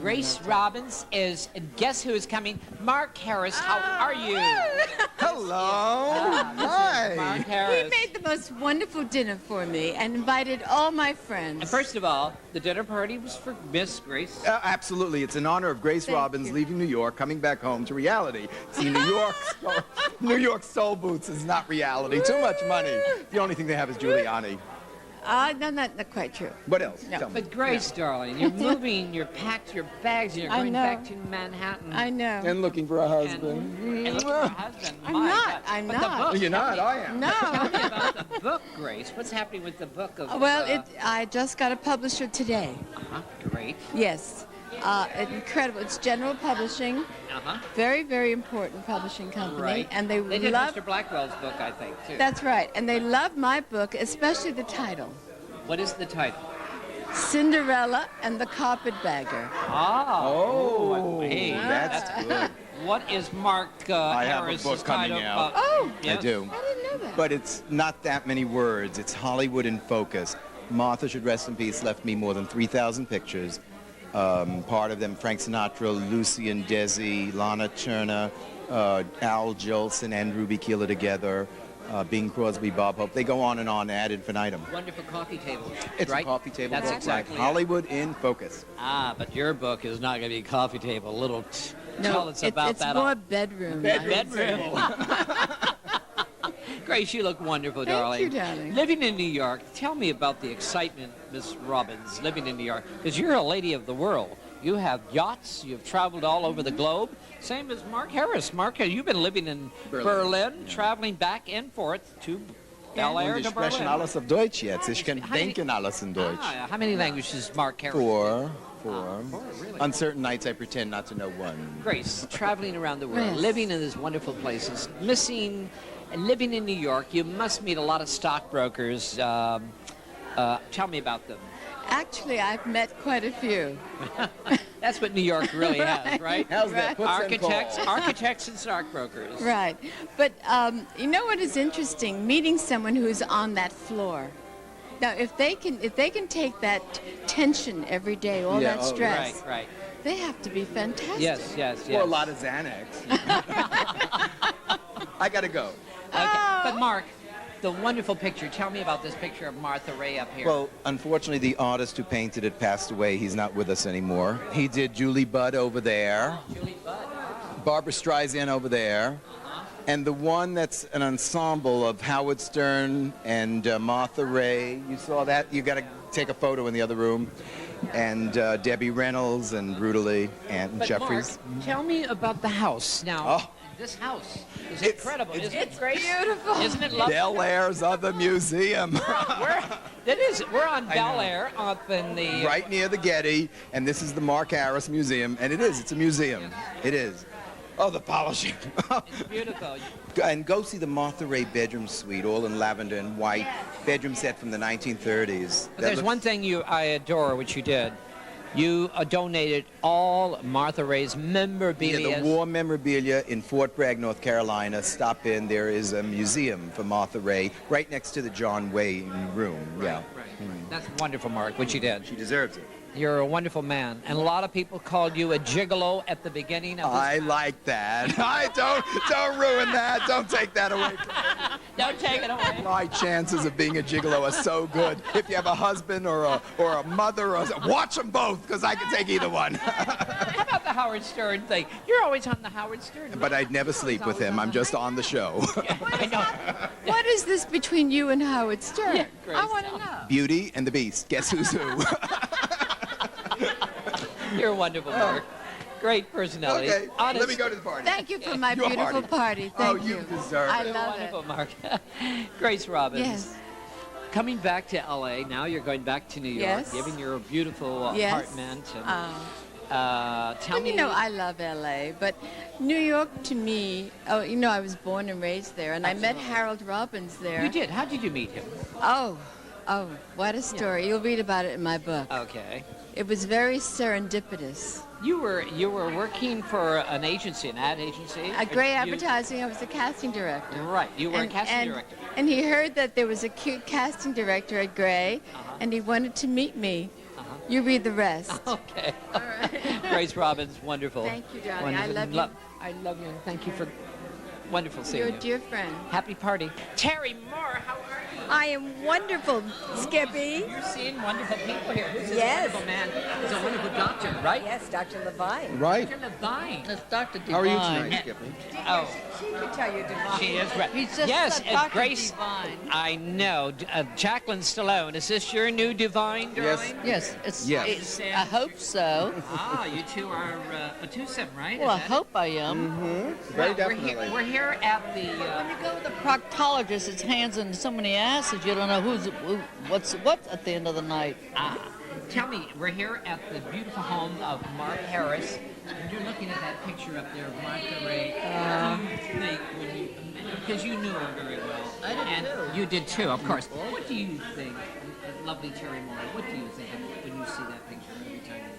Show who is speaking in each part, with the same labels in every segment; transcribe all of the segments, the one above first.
Speaker 1: Grace Robbins is, and guess who is coming? Mark Harris. How are you?
Speaker 2: Hello. Hi.
Speaker 1: Mark Harris.
Speaker 3: He made the most wonderful dinner for me and invited all my friends.
Speaker 1: And first of all, the dinner party was for Miss Grace.
Speaker 2: Absolutely. It's in honor of Grace Robbins leaving New York, coming back home to reality. See, New York soul boots is not reality. Too much money. The only thing they have is Giuliani.
Speaker 3: No, not quite true.
Speaker 2: What else?
Speaker 3: No.
Speaker 2: Tell me.
Speaker 1: But Grace, darling, you're moving, you're packed your bags, and you're going back to Manhattan.
Speaker 3: I know.
Speaker 2: And looking for a husband.
Speaker 1: And looking for a husband.
Speaker 3: I'm
Speaker 1: But
Speaker 3: not.
Speaker 1: The book,
Speaker 2: You're not, I am.
Speaker 3: No.
Speaker 1: Tell me about the book, Grace. What's happening with the book?
Speaker 3: I just got a publisher today.
Speaker 1: Great.
Speaker 3: Yes. Incredible. It's General Publishing. Very, very important publishing company.
Speaker 1: Right.
Speaker 3: And they
Speaker 1: did
Speaker 3: love
Speaker 1: Mr. Blackwell's book, I think, too.
Speaker 3: That's right. And they love my book, especially the title.
Speaker 1: What is the title?
Speaker 3: Cinderella and the Carpetbagger.
Speaker 1: Hey,
Speaker 2: that's good.
Speaker 1: What is Mark
Speaker 2: I have a
Speaker 1: Harris's
Speaker 2: book coming
Speaker 1: title?
Speaker 2: out.
Speaker 1: Yes.
Speaker 2: I do.
Speaker 3: I didn't know that.
Speaker 2: But it's not that many words. It's Hollywood in focus. Martha, should rest in peace, left me more than 3,000 pictures. Part of them, Frank Sinatra, Lucy and Desi, Lana Turner, Al Jolson and Ruby Keeler together, Bing Crosby, Bob Hope. They go on and on ad infinitum.
Speaker 1: Wonderful coffee table.
Speaker 2: It's
Speaker 1: right?
Speaker 2: a coffee table
Speaker 1: That's
Speaker 2: book,
Speaker 1: exactly
Speaker 2: like Hollywood in focus.
Speaker 1: But your book is not going to be a coffee table.
Speaker 3: No,
Speaker 1: tell us about
Speaker 3: it's
Speaker 1: that.
Speaker 3: more bedroom.
Speaker 1: Bedroom. Grace, you look wonderful, darling.
Speaker 3: Thank you, darling.
Speaker 1: Living in New York, tell me about the excitement, Miss Robbins, living in New York, because you're a lady of the world. You have yachts. You've traveled all over the globe. Same as Mark Harris. Mark, you've been living in Berlin, traveling back and forth to Bel Air
Speaker 2: Und
Speaker 1: to
Speaker 2: ich spreche
Speaker 1: Berlin.
Speaker 2: alles auf Deutsch jetzt. Ich kann denken alles in Deutsch.
Speaker 1: How many languages does Mark Harris?
Speaker 2: Four.
Speaker 1: Really?
Speaker 2: On certain nights, I pretend not to know one.
Speaker 1: Grace, traveling around the world,
Speaker 3: Yes.
Speaker 1: living in these wonderful places, living in New York, you must meet a lot of stockbrokers. Tell me about them.
Speaker 3: Actually, I've met quite a few.
Speaker 1: That's what New York really has, right?
Speaker 2: How's that? Puts them
Speaker 1: Architects and stockbrokers.
Speaker 3: Right. But you know what is interesting? Meeting someone who's on that floor. Now, if they can take that tension every day, all that stress,
Speaker 1: Right.
Speaker 3: they have to be fantastic.
Speaker 1: Yes.
Speaker 2: Or a lot of Xanax. I gotta go.
Speaker 1: Okay. But Mark, the wonderful picture. Tell me about this picture of Martha Raye up here.
Speaker 2: Well, unfortunately, the artist who painted it passed away. He's not with us anymore. He did Julie Budd over there.
Speaker 1: Julie Budd.
Speaker 2: Barbara Streisand over there. And the one that's an ensemble of Howard Stern and Martha Raye. You saw that? You got to take a photo in the other room. And Debbie Reynolds and Brutally and
Speaker 1: But
Speaker 2: Jeffries.
Speaker 1: Mark, tell me about the house. Now, this house is incredible. Isn't it great?
Speaker 3: Beautiful.
Speaker 1: Isn't it lovely?
Speaker 2: Bel Air's other museum.
Speaker 1: We're on Bel Air up in the...
Speaker 2: Right near the Getty. And this is the Mark Harris Museum. And it's a museum. It is. Oh, the polishing.
Speaker 1: It's beautiful.
Speaker 2: And go see the Martha Raye bedroom suite, all in lavender and white, bedroom set from the 1930s.
Speaker 1: But there's one thing I adore, which you did. You donated all Martha Raye's memorabilia.
Speaker 2: Yeah, the war memorabilia in Fort Bragg, North Carolina. Stop in. There is a museum for Martha Raye right next to the John Wayne room.
Speaker 1: Right. That's wonderful, Mark, what you did.
Speaker 2: She deserves it.
Speaker 1: You're a wonderful man. And a lot of people called you a gigolo at the beginning of this.
Speaker 2: I like that. I don't ruin that. Don't take that away.
Speaker 1: Don't take it away.
Speaker 2: My chances of being a gigolo are so good. If you have a husband or a mother, watch them both, because I can take either one.
Speaker 1: How about the Howard Stern thing? You're always on the Howard Stern.
Speaker 2: But I'd never sleep with him. I'm just on the show.
Speaker 1: I know.
Speaker 3: What is this between you and Howard Stern?
Speaker 1: Yeah, Grace,
Speaker 3: I want to know.
Speaker 2: Beauty and the Beast. Guess who's who?
Speaker 1: You're a wonderful, Mark. Great personality.
Speaker 2: Okay,
Speaker 1: Honest.
Speaker 2: let me go to the party.
Speaker 3: Thank you for my
Speaker 2: Your
Speaker 3: beautiful party. Thank you.
Speaker 2: you deserve
Speaker 3: I
Speaker 2: it.
Speaker 3: love
Speaker 1: Wonderful,
Speaker 3: it.
Speaker 1: Mark. Grace Robbins.
Speaker 3: Yes.
Speaker 1: Coming back to L.A., now you're going back to New York,
Speaker 3: Yes.
Speaker 1: giving your beautiful
Speaker 3: Yes.
Speaker 1: apartment. And, tell
Speaker 3: Well,
Speaker 1: me.
Speaker 3: you know, I love L.A., but New York to me, I was born and raised there, and I met Harold Robbins there.
Speaker 1: You did. How did you meet him?
Speaker 3: Oh, what a story. You'll read about it in my book.
Speaker 1: Okay.
Speaker 3: It was very serendipitous.
Speaker 1: You were working for an agency, an ad agency.
Speaker 3: At Gray Advertising, I was a casting director.
Speaker 1: Right. You were a casting director.
Speaker 3: And he heard that there was a cute casting director at Gray, and he wanted to meet me. You read the rest.
Speaker 1: Okay.
Speaker 3: All right.
Speaker 1: Grace Robbins. Wonderful.
Speaker 3: Thank you, darling.
Speaker 1: Wonderful.
Speaker 3: I love you.
Speaker 1: I love you, and thank you for wonderful seeing
Speaker 3: You're
Speaker 1: you.
Speaker 3: a dear friend.
Speaker 1: Happy party. Terry Moore, how are you?
Speaker 4: I am wonderful, Skippy.
Speaker 1: You're seeing wonderful people here. Who's this
Speaker 4: Yes.
Speaker 1: wonderful man? He's a wonderful doctor, right?
Speaker 4: Yes, Dr. Levine.
Speaker 5: Right.
Speaker 1: Dr. Levine.
Speaker 6: That's Dr. Divine.
Speaker 5: How are you tonight, Skippy?
Speaker 1: Oh,
Speaker 4: She could tell you Divine.
Speaker 1: she is right.
Speaker 6: He's just
Speaker 1: yes,
Speaker 6: a Dr.
Speaker 1: Grace.
Speaker 6: Divine.
Speaker 1: I know. Jacqueline Stallone. Is this your new Divine, darling?
Speaker 6: Yes, it's.
Speaker 5: Yes.
Speaker 6: I hope so.
Speaker 1: Ah, you two are a twosome, right?
Speaker 6: Well, I
Speaker 1: Is that
Speaker 6: hope I am.
Speaker 5: Mm-hmm. Very
Speaker 1: Well,
Speaker 5: definitely.
Speaker 1: We're here at the.
Speaker 6: When you go to the proctologist, it's hands in so many asses, you don't know what's at the end of the night.
Speaker 1: Tell me, we're here at the beautiful home of Mark Harris, and you're looking at that picture up there of Mark and Raye. What do you think when you, because you knew her very well.
Speaker 6: I did
Speaker 1: and
Speaker 6: too.
Speaker 1: You did too, of course. What do you think, lovely Terry Moore, what do you think when you see that picture every time you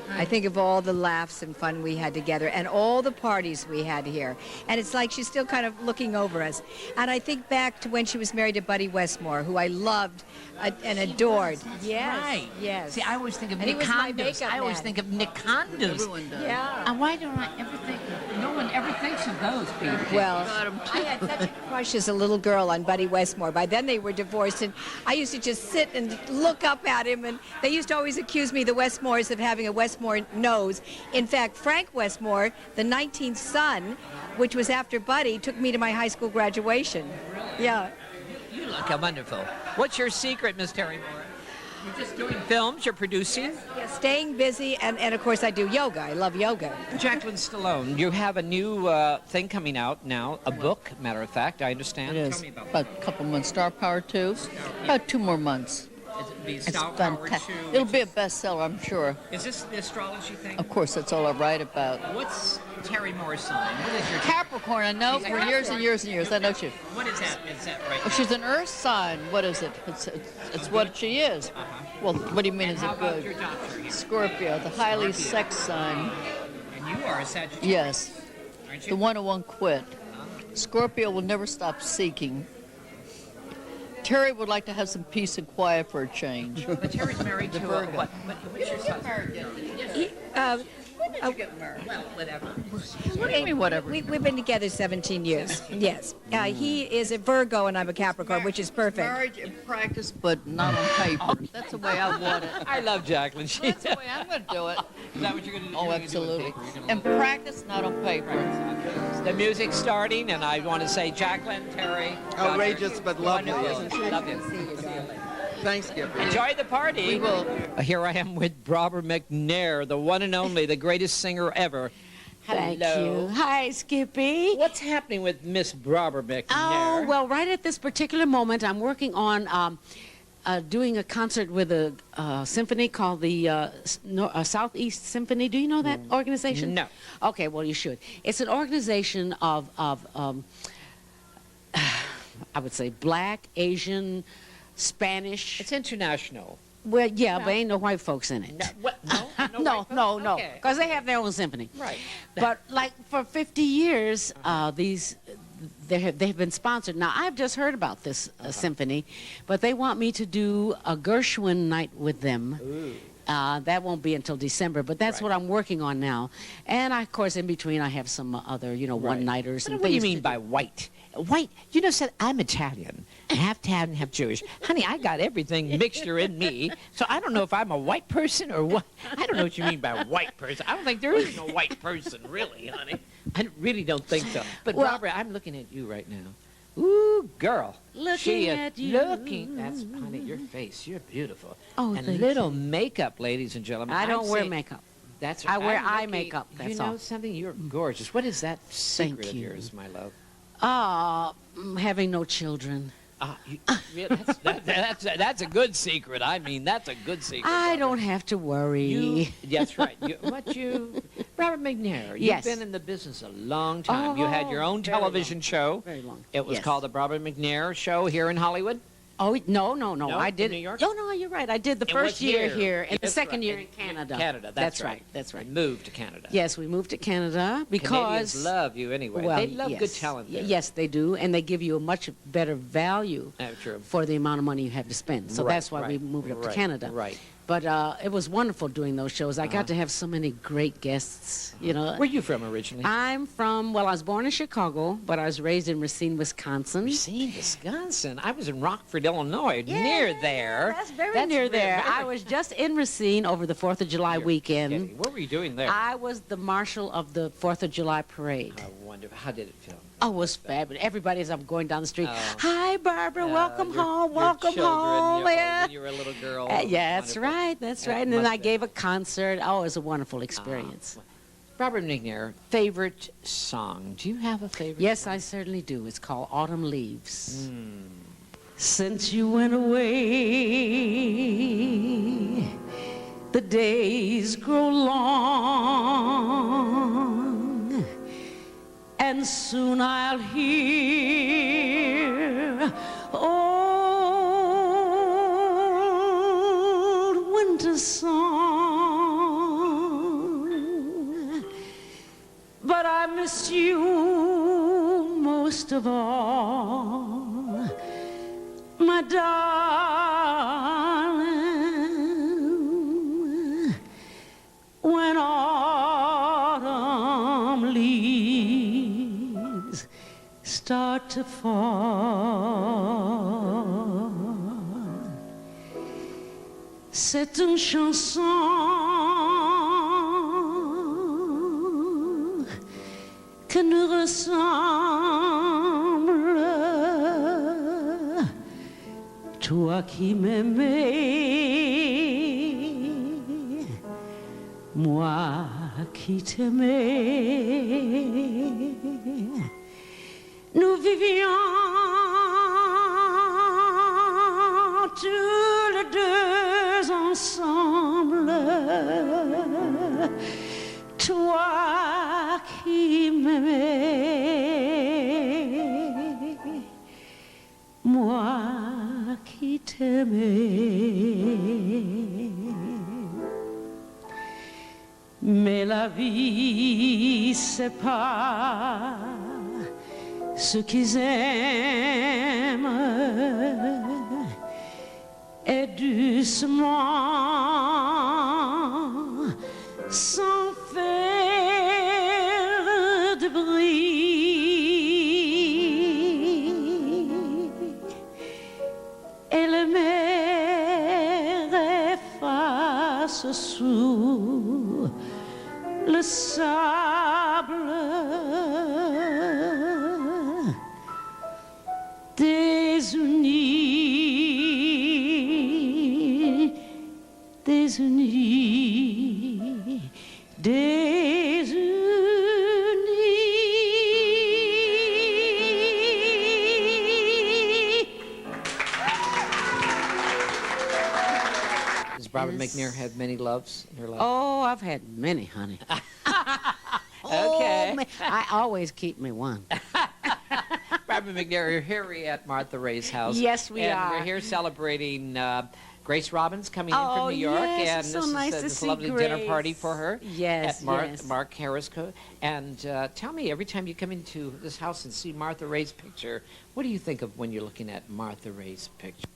Speaker 4: I think of all the laughs and fun we had together and all the parties we had here. And it's like she's still kind of looking over us. And I think back to when she was married to Buddy Westmore, who I loved and adored. Yes,
Speaker 1: Right.
Speaker 4: yes.
Speaker 1: See, I always think of
Speaker 4: And he
Speaker 1: Nick
Speaker 4: was my
Speaker 1: Condos.
Speaker 4: makeup
Speaker 1: I always
Speaker 4: man.
Speaker 1: think of Nick Condos.
Speaker 6: Everyone does.
Speaker 4: Yeah.
Speaker 1: And why don't I ever think, no one ever thinks of those people.
Speaker 4: Well, I had such a crush as a little girl on Buddy Westmore. By then they were divorced, and I used to just sit and look up at him, and they used to always accuse me, the Westmores, of having a Westmore nose. In fact, Frank Westmore, the 19th son, which was after Buddy, took me to my high school graduation. Yeah.
Speaker 1: You look wonderful. What's your secret, Miss Terry Moore? You're just doing films, you're producing?
Speaker 4: Yeah, staying busy, and of course I do yoga. I love yoga.
Speaker 1: Jacqueline Stallone, you have a new thing coming out now, a book, matter of fact, I understand.
Speaker 6: It is
Speaker 1: Tell me about
Speaker 6: about a couple months. Star Power 2. About 2 more months.
Speaker 1: Is it be
Speaker 6: It's
Speaker 1: Star Power
Speaker 6: fantastic.
Speaker 1: 2?
Speaker 6: It'll be a bestseller, I'm sure.
Speaker 1: Is this the astrology thing?
Speaker 6: Of course, that's all I write about.
Speaker 1: What's Terry Moore's sign? What is your...
Speaker 6: Capricorn, I know
Speaker 1: She's a
Speaker 6: for years and years and years. I know she.
Speaker 1: What is that? Is that right?
Speaker 6: Well, she's an Earth sign. What is it? It's what she is. Well, what do you mean?
Speaker 1: And
Speaker 6: Is
Speaker 1: how
Speaker 6: it
Speaker 1: about your
Speaker 6: good?
Speaker 1: doctor here?
Speaker 6: Scorpio, the highly
Speaker 1: Scorpio.
Speaker 6: sex sign.
Speaker 1: And you are a Sagittarius,
Speaker 6: Yes,
Speaker 1: aren't you?
Speaker 6: the one who won't quit. Scorpio will never stop seeking. Terry would like to have some peace and quiet for a change.
Speaker 1: But Terry's married to a...
Speaker 6: Virgo.
Speaker 1: What's your son?
Speaker 4: He,
Speaker 1: Well, whatever.
Speaker 6: What do you mean, whatever?
Speaker 4: We've been together 17 years. Yes. He is a Virgo and I'm a Capricorn, which is perfect.
Speaker 6: Marriage in practice, but not on paper. That's the way I want it.
Speaker 1: I love Jacqueline. She's...
Speaker 6: That's the way I'm going to do it.
Speaker 1: Is that what you're going to do?
Speaker 6: Oh,
Speaker 1: You're gonna do it
Speaker 6: absolutely.
Speaker 1: paper. You're gonna
Speaker 6: In practice, not on paper.
Speaker 1: The music's starting, and I want to say, Jacqueline, Terry,
Speaker 5: Outrageous but lovely,
Speaker 1: wonderful.
Speaker 5: isn't she?
Speaker 1: Love you.
Speaker 5: Thanks, Skippy.
Speaker 1: Enjoy the party.
Speaker 6: We will.
Speaker 1: Here I am with Robert McNair, the one and only, the greatest singer ever.
Speaker 7: Thank
Speaker 1: Hello.
Speaker 7: you. Hi, Skippy.
Speaker 1: What's happening with Miss Robert McNair?
Speaker 7: Oh, well, right at this particular moment, I'm working on doing a concert with a symphony called the Southeast Symphony. Do you know that organization?
Speaker 1: No.
Speaker 7: Okay, well, you should. It's an organization of I would say, Black, Asian, Spanish.
Speaker 1: It's international.
Speaker 7: Well, yeah, but ain't no white folks in it.
Speaker 1: No, what? No,
Speaker 7: No,
Speaker 1: white
Speaker 7: no,
Speaker 1: folks?
Speaker 7: no,
Speaker 1: Okay.
Speaker 7: because they have their own symphony.
Speaker 1: Right.
Speaker 7: But like for 50 years, they have been sponsored. Now I've just heard about this symphony, but they want me to do a Gershwin night with them.
Speaker 1: Ooh.
Speaker 7: That won't be until December, but that's what I'm working on now. And of course, in between, I have some other, one-nighters.
Speaker 1: But
Speaker 7: and
Speaker 1: what do you
Speaker 7: things
Speaker 1: mean
Speaker 7: to
Speaker 1: by white? White, said I'm Italian, half Italian, half Jewish. Honey, I got everything mixture in me, so I don't know if I'm a white person or what. I don't know what you mean by white person. I don't think there is no white person, really, honey. I really don't think so. But,
Speaker 7: Well-
Speaker 1: Barbara, I'm looking at you right now. Ooh, girl.
Speaker 7: Looking
Speaker 1: she is
Speaker 7: at you.
Speaker 1: looking. That's, honey, your face. You're beautiful.
Speaker 7: Oh,
Speaker 1: and
Speaker 7: thank
Speaker 1: little makeup, ladies and gentlemen.
Speaker 7: I
Speaker 1: I'm
Speaker 7: don't wear
Speaker 1: saying-
Speaker 7: makeup.
Speaker 1: That's
Speaker 7: I wear
Speaker 1: I'm
Speaker 7: eye
Speaker 1: looking-
Speaker 7: makeup, that's
Speaker 1: you know
Speaker 7: all.
Speaker 1: something? You're gorgeous. What is that secret of
Speaker 7: you.
Speaker 1: yours, my love?
Speaker 7: Having no children.
Speaker 1: That's a good secret. I mean, that's a good secret.
Speaker 7: I don't have to worry.
Speaker 1: That's right. Robert McNair, you've
Speaker 7: Yes.
Speaker 1: been in the business a long time. You had your own
Speaker 7: very
Speaker 1: television
Speaker 7: long.
Speaker 1: show.
Speaker 7: Very long.
Speaker 1: It was
Speaker 7: Yes.
Speaker 1: called the Robert McNair Show here in Hollywood.
Speaker 7: Oh, no.
Speaker 1: No,
Speaker 7: I
Speaker 1: in
Speaker 7: did.
Speaker 1: New York?
Speaker 7: No, you're right. I did the
Speaker 1: And
Speaker 7: first
Speaker 1: what
Speaker 7: year
Speaker 1: year?
Speaker 7: here and the
Speaker 1: That's
Speaker 7: second
Speaker 1: right.
Speaker 7: year in Canada.
Speaker 1: Canada, that's right.
Speaker 7: That's right.
Speaker 1: You moved to Canada.
Speaker 7: Yes, we moved to Canada because
Speaker 1: Canadians love you anyway.
Speaker 7: well,
Speaker 1: they love
Speaker 7: yes.
Speaker 1: good talent there.
Speaker 7: Yes, they do, and they give you a much better value
Speaker 1: True.
Speaker 7: for the amount of money you have to spend. So
Speaker 1: Right,
Speaker 7: that's why we
Speaker 1: right,
Speaker 7: moved up to
Speaker 1: right,
Speaker 7: Canada.
Speaker 1: Right.
Speaker 7: But it was wonderful doing those shows. I got to have so many great guests, you know.
Speaker 1: Where are you from originally?
Speaker 7: I'm from, well, I was born in Chicago, but I was raised in Racine, Wisconsin.
Speaker 1: Racine, Wisconsin. I was in Rockford, Illinois, near there.
Speaker 7: That's very near there. I was just in Racine over the 4th of July weekend.
Speaker 1: What were you doing there?
Speaker 7: I was the marshal of the 4th of July parade.
Speaker 1: I wonder, how did it feel?
Speaker 7: Oh, it was fabulous. Everybody as I'm going down the street, hi, Barbara, welcome home,
Speaker 1: your
Speaker 7: welcome
Speaker 1: children,
Speaker 7: home.
Speaker 1: When you were a little girl.
Speaker 7: Yeah, that's right, that's right. And then I gave a concert. Oh, it was a wonderful experience.
Speaker 1: Robert McNair, favorite song. Do you have a favorite
Speaker 7: Yes,
Speaker 1: song?
Speaker 7: I certainly do. It's called Autumn Leaves. Since you went away, the days grow long, and soon I'll hear old winter song. But I miss you most of all, my darling, when autumn leaves start to fall. C'est une chanson que nous ressemble, toi qui m'aimais, moi qui t'aimais. Nous vivions tous les deux ensemble, toi qui m'aimais, moi qui t'aimais. Mais la vie sépare ceux qu'ils aiment, et doucement, sans faire de bruit, et la mer efface sous le sable désunis, désunis, désunis.
Speaker 1: Does Robert McNair have many loves in her life?
Speaker 7: Oh, I've had many, honey.
Speaker 1: Okay.
Speaker 7: Oh, I always keep me one.
Speaker 1: Robert McNair, you're here at Martha Raye's house.
Speaker 7: Yes, we
Speaker 1: and
Speaker 7: are.
Speaker 1: We're here celebrating Grace Robbins coming in from New York.
Speaker 7: Yes,
Speaker 1: and
Speaker 7: it's so
Speaker 1: this
Speaker 7: nice
Speaker 1: is
Speaker 7: to
Speaker 1: this
Speaker 7: see
Speaker 1: lovely
Speaker 7: Grace.
Speaker 1: dinner party for her
Speaker 7: Yes,
Speaker 1: at Mark
Speaker 7: yes.
Speaker 1: Harris. And tell me, every time you come into this house and see Martha Raye's picture, what do you think of when you're looking at Martha Raye's picture?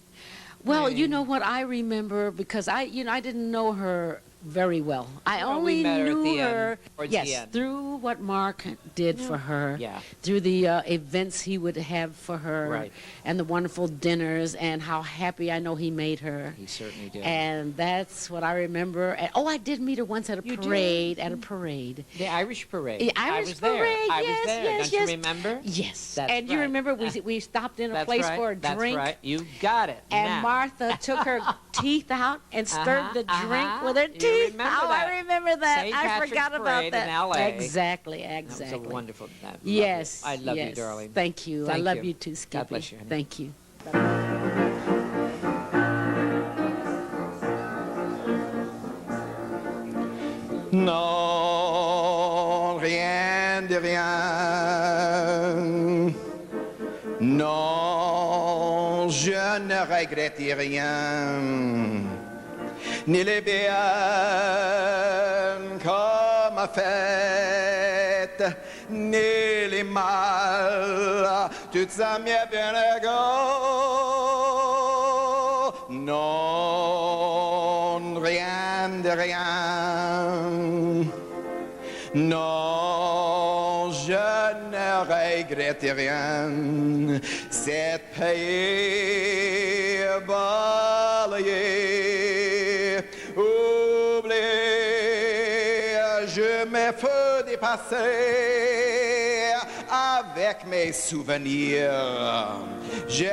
Speaker 7: Well, you know what I remember, because I didn't know her very well. I
Speaker 1: Well,
Speaker 7: only
Speaker 1: we met her at
Speaker 7: knew
Speaker 1: the end,
Speaker 7: her,
Speaker 1: towards the
Speaker 7: yes,
Speaker 1: end.
Speaker 7: through what Mark did for her,
Speaker 1: Yeah.
Speaker 7: through the events he would have for her,
Speaker 1: Right.
Speaker 7: and the wonderful dinners, and how happy I know he made her.
Speaker 1: He certainly did.
Speaker 7: And that's what I remember. And, I did meet her once at a
Speaker 1: You did?
Speaker 7: parade. At a parade.
Speaker 1: The Irish parade.
Speaker 7: The
Speaker 1: I
Speaker 7: Irish
Speaker 1: was there.
Speaker 7: parade,
Speaker 1: I was
Speaker 7: yes,
Speaker 1: there.
Speaker 7: yes,
Speaker 1: Don't
Speaker 7: yes.
Speaker 1: you remember?
Speaker 7: Yes.
Speaker 1: That's
Speaker 7: and you
Speaker 1: right.
Speaker 7: remember we stopped in a
Speaker 1: That's
Speaker 7: place
Speaker 1: right.
Speaker 7: for a
Speaker 1: That's
Speaker 7: drink.
Speaker 1: right. You got it.
Speaker 7: And
Speaker 1: Now.
Speaker 7: Martha took her teeth out and stirred the drink with her
Speaker 1: You
Speaker 7: teeth.
Speaker 1: remember
Speaker 7: Oh,
Speaker 1: that.
Speaker 7: I remember that.
Speaker 1: St.
Speaker 7: I
Speaker 1: Patrick's
Speaker 7: forgot about
Speaker 1: Parade
Speaker 7: that.
Speaker 1: in LA.
Speaker 7: Exactly,
Speaker 1: That
Speaker 7: exactly.
Speaker 1: was a wonderful.
Speaker 7: Yes.
Speaker 1: I love you,
Speaker 7: yes.
Speaker 1: darling.
Speaker 7: Thank you.
Speaker 1: Thank
Speaker 7: I love
Speaker 1: you.
Speaker 7: you too, Skippy.
Speaker 1: God bless you, honey.
Speaker 7: Thank you.
Speaker 2: Non, rien de rien. Non, je ne regrette rien. Ni les biens qu'on m'a fait, ni les mal, tout ça m'est bien égaux. Non, rien de rien. Non, je ne regrette rien. C'est payé, balayé, oublié. Je me fais dépasser avec mes souvenirs. J'ai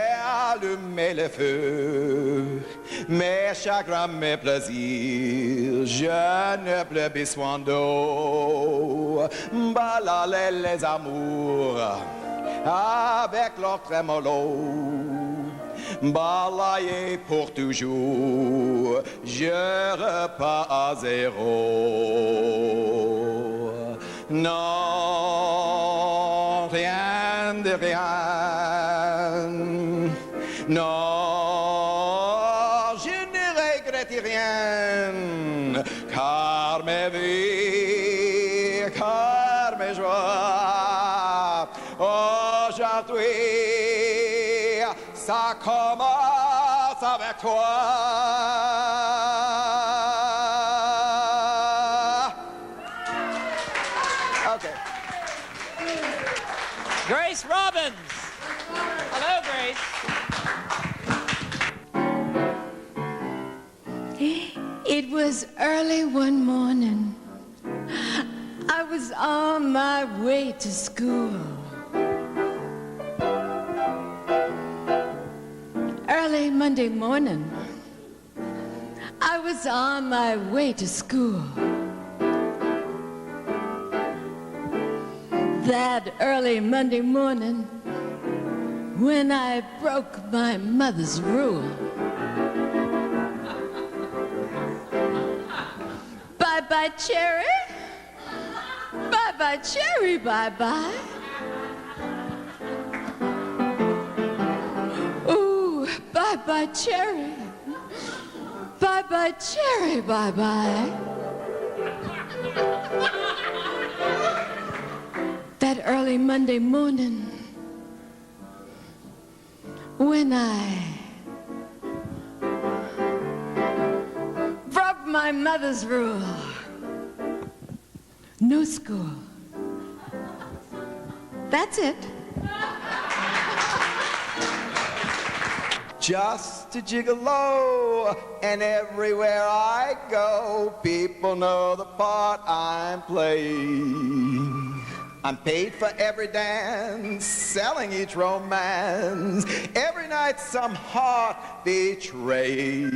Speaker 2: allumé le feu, mes chagrins, mes plaisirs. Je n'ai plus besoin d'eau. Balaler les amours avec leur trémolo. Balayer pour toujours, je repars à zéro. Non, rien de rien. Non, je ne regrette rien, car mes vies, car mes joies, aujourd'hui, ça commence avec toi. Okay.
Speaker 1: Grace Robbins. Hello, Grace.
Speaker 3: It was early one morning. I was on my way to school. Early Monday morning, I was on my way to school. That early Monday morning, when I broke my mother's rule. Bye-bye, cherry. Bye-bye, cherry, bye-bye. Ooh, bye-bye, cherry. Bye-bye, cherry, bye-bye. That early Monday morning, when I broke my mother's rule. No school. That's it.
Speaker 2: Just a gigolo, and everywhere I go, people know the part I'm playing. I'm paid for every dance, selling each romance, every night some heart betrayed.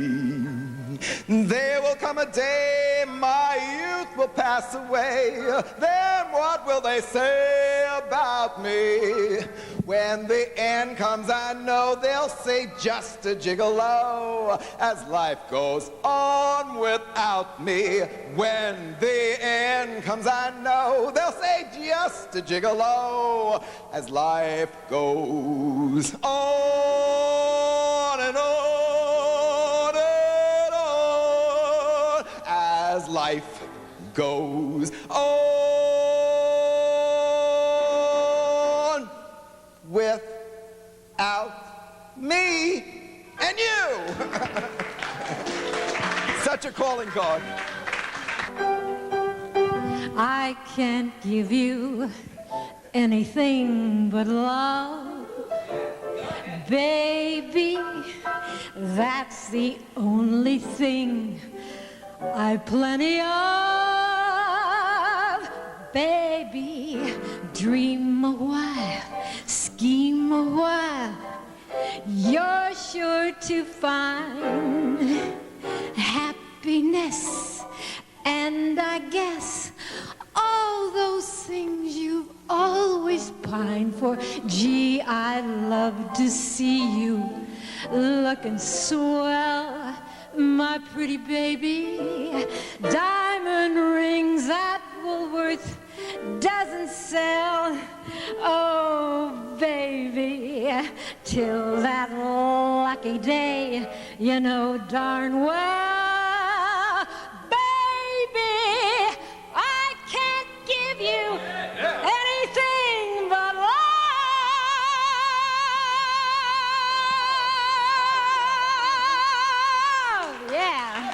Speaker 2: There will come a day my youth will pass away. Then what will they say about me? When the end comes, I know they'll say just a gigolo as life goes on without me. When the end comes, I know they'll say just a gigolo as life goes on and on and on as life goes on without me and you. Such a calling card.
Speaker 8: I can't give you anything but love, baby. That's the only thing I've plenty of, baby. Dream a while, scheme a while, you're sure to find happiness. And I guess all those things you've always pined for. Gee, I'd love to see you looking swell, my pretty baby. Diamond rings that Woolworth doesn't sell. Oh, baby, till that lucky day, you know darn well, baby, I can't give you anything but love. Yeah.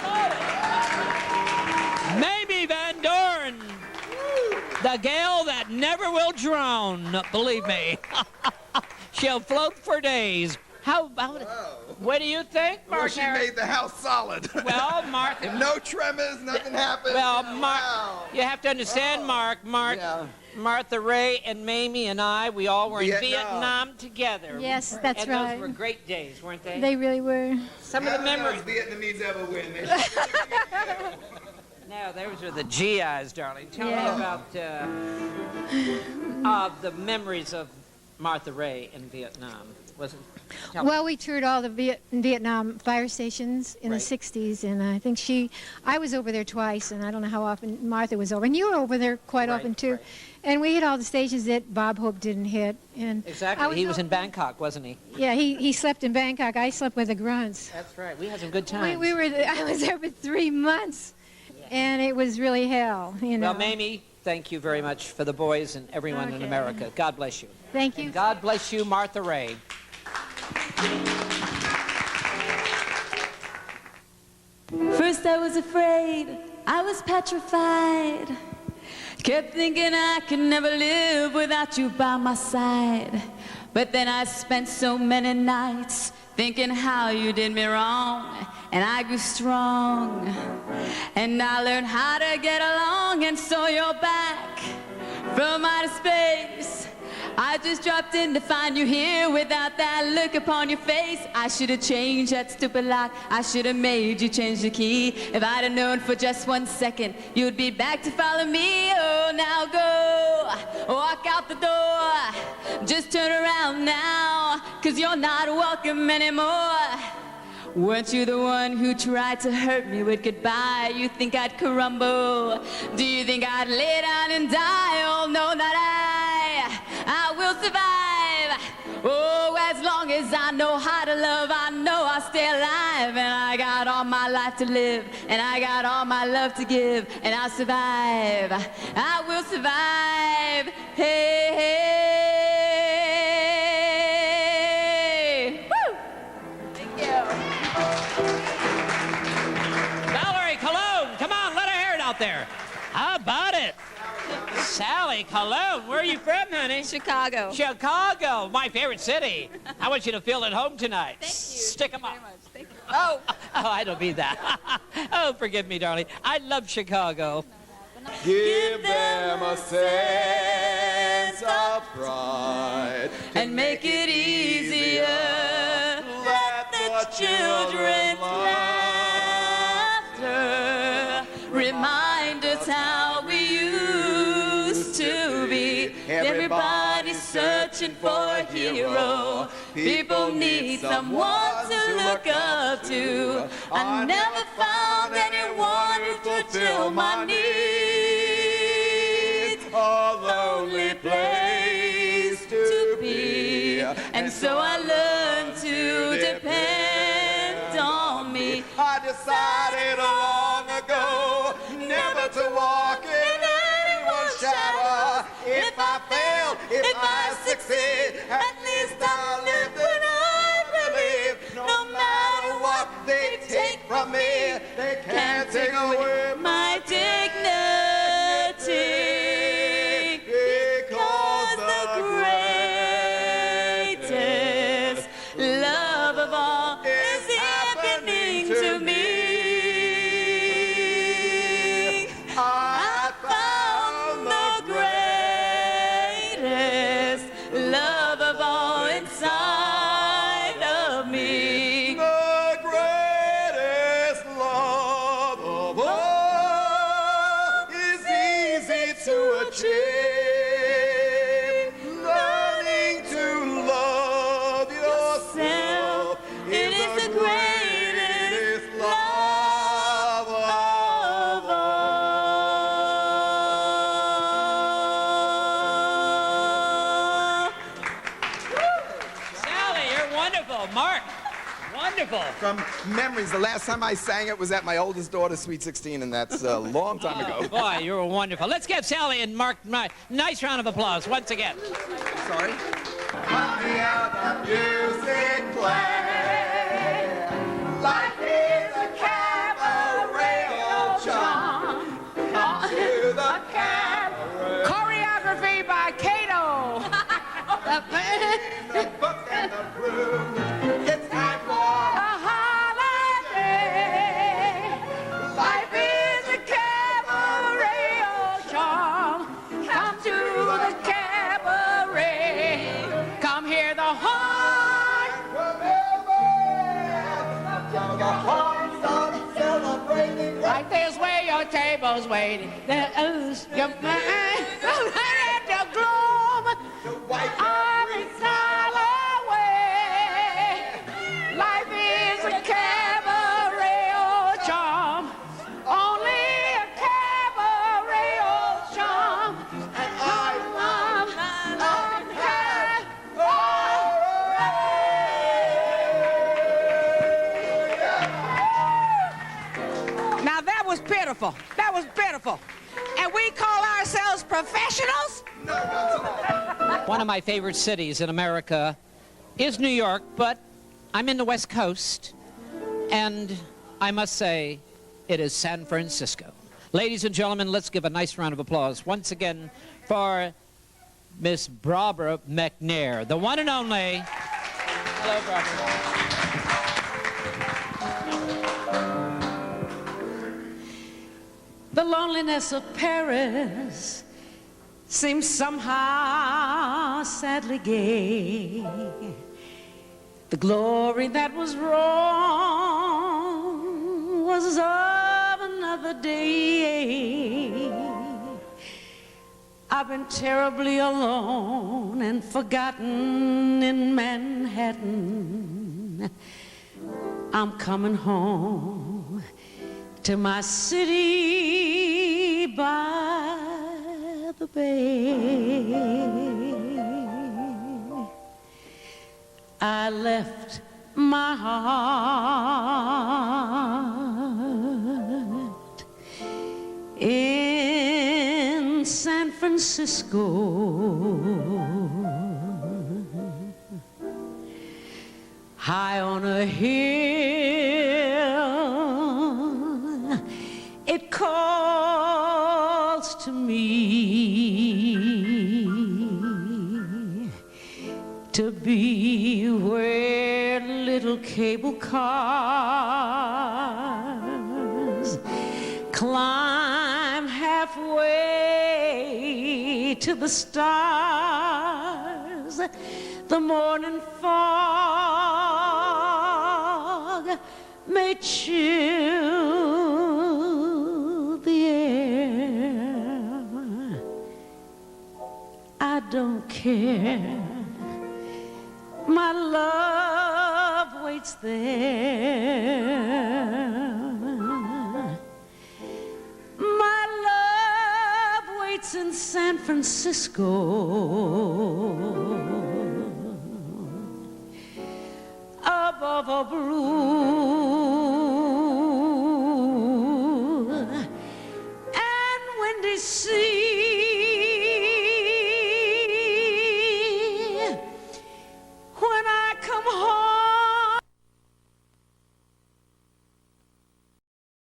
Speaker 1: The gal that never will drown, believe me. She'll float for days. How about it? What do you think, Mark?
Speaker 5: Well, she made the house solid.
Speaker 1: Well, Mark.
Speaker 5: No tremors, nothing happened.
Speaker 1: Well, Mark, you have to understand, Mark.
Speaker 5: Yeah.
Speaker 1: Martha, Raye, and Mamie and I, we all were in Vietnam together.
Speaker 8: Yes, that's
Speaker 1: and
Speaker 8: right.
Speaker 1: those were great days, weren't they?
Speaker 8: They really were.
Speaker 1: Some of the memories.
Speaker 5: Vietnamese ever win.
Speaker 1: Now, those are the GIs, darling. Tell me about the memories of Martha Raye in Vietnam.
Speaker 8: Well, we toured all the Vietnam fire stations in the 60s, and I think I was over there twice, and I don't know how often Martha was over. And you were over there quite often, too. Right. And we hit all the stations that Bob Hope didn't hit. And
Speaker 1: exactly. He was in Bangkok, wasn't he?
Speaker 8: Yeah, he slept in Bangkok. I slept with the grunts.
Speaker 1: That's right. We had some good times.
Speaker 8: I was there for 3 months, and it was really hell, you know.
Speaker 1: Well, Mamie, thank you very much for the boys and everyone in America. God bless you.
Speaker 8: Thank you.
Speaker 1: And God bless you, Martha Raye.
Speaker 9: First I was afraid, I was petrified. Kept thinking I could never live without you by my side. But then I spent so many nights thinking how you did me wrong. And I grew strong. And I learned how to get along. And so you're back from outer space. I just dropped in to find you here without that look upon your face. I should have changed that stupid lock. I should have made you change the key. If I'd have known for just 1 second you'd be back to follow me. Oh, now go, walk out the door. Just turn around now, 'cause you're not welcome anymore. Weren't you the one who tried to hurt me with goodbye? You think I'd crumble? Do you think I'd lay down and die? Oh, no, not I will survive. Oh, as long as I know how to love, I know I'll stay alive. And I got all my life to live, and I got all my love to give, and I'll survive. I will survive. Hey, hey. Woo! Thank you.
Speaker 1: Valerie Cologne, come on, let her hear it out there. How about it? Sally Cologne, where are you from, honey?
Speaker 4: Chicago.
Speaker 1: Chicago, my favorite city. I want you to feel at home tonight.
Speaker 4: Thank you.
Speaker 1: Stick 'em up.
Speaker 4: Thank you. Oh.
Speaker 1: Oh, I don't mean that. Oh, forgive me, darling. I love Chicago.
Speaker 5: Give them a sense of pride
Speaker 9: and make it easier. Let the children's laughter remind us how we used to be. Everybody's searching for a hero. People need someone to look up to. I never found anyone who fulfilled my needs. A lonely place to be. And so I learned to depend on me.
Speaker 5: I decided long ago never to walk in anyone's shadow. If I fail, if I succeed, at least I live when I believe. No matter what they take from me, they can't take away
Speaker 9: my dignity. Because the greatest love of all is happening to me. I found the greatest love of all inside of me.
Speaker 5: The greatest love of all is easy to achieve. Learning to love yourself
Speaker 9: It is the greatest
Speaker 5: love of all.
Speaker 1: Sally, you're wonderful. Mark, wonderful.
Speaker 5: From memories, the last time I sang it was at my oldest daughter's Sweet 16, and that's a long time ago.
Speaker 1: Boy, you're wonderful. Let's give Sally and Mark a nice round of applause once again.
Speaker 5: Sorry. The music play. Life is a cabaret of charm. Come to the cabaret. The book and the broom. It's time for
Speaker 9: a holiday. Life is a cabaret, oh charm. Come to the cabaret. Come hear the horn.
Speaker 5: the horns of celebrating.
Speaker 9: Right there's where your table's waiting. There's your man. At the gloom. Every mile away. Life is a cabaret, oh charm. Only a cabaret, oh charm. And
Speaker 10: Now that was pitiful. That was pitiful. And we call ourselves professionals?
Speaker 1: One of my favorite cities in America is New York, but I'm in the West Coast, and I must say it is San Francisco. Ladies and gentlemen, let's give a nice round of applause once again for Miss Barbara McNair, the one and only. Hello, Barbara.
Speaker 7: The loneliness of Paris seems somehow sadly gay. The glory that was wrong was of another day. I've been terribly alone and forgotten in Manhattan. I'm coming home to my city by the bay. I left my heart in San Francisco, high on a hill. It calls to me to be where little cable cars climb halfway to the stars. The morning fog may chill the air. I don't care. My love waits there. My love waits in San Francisco, above a blue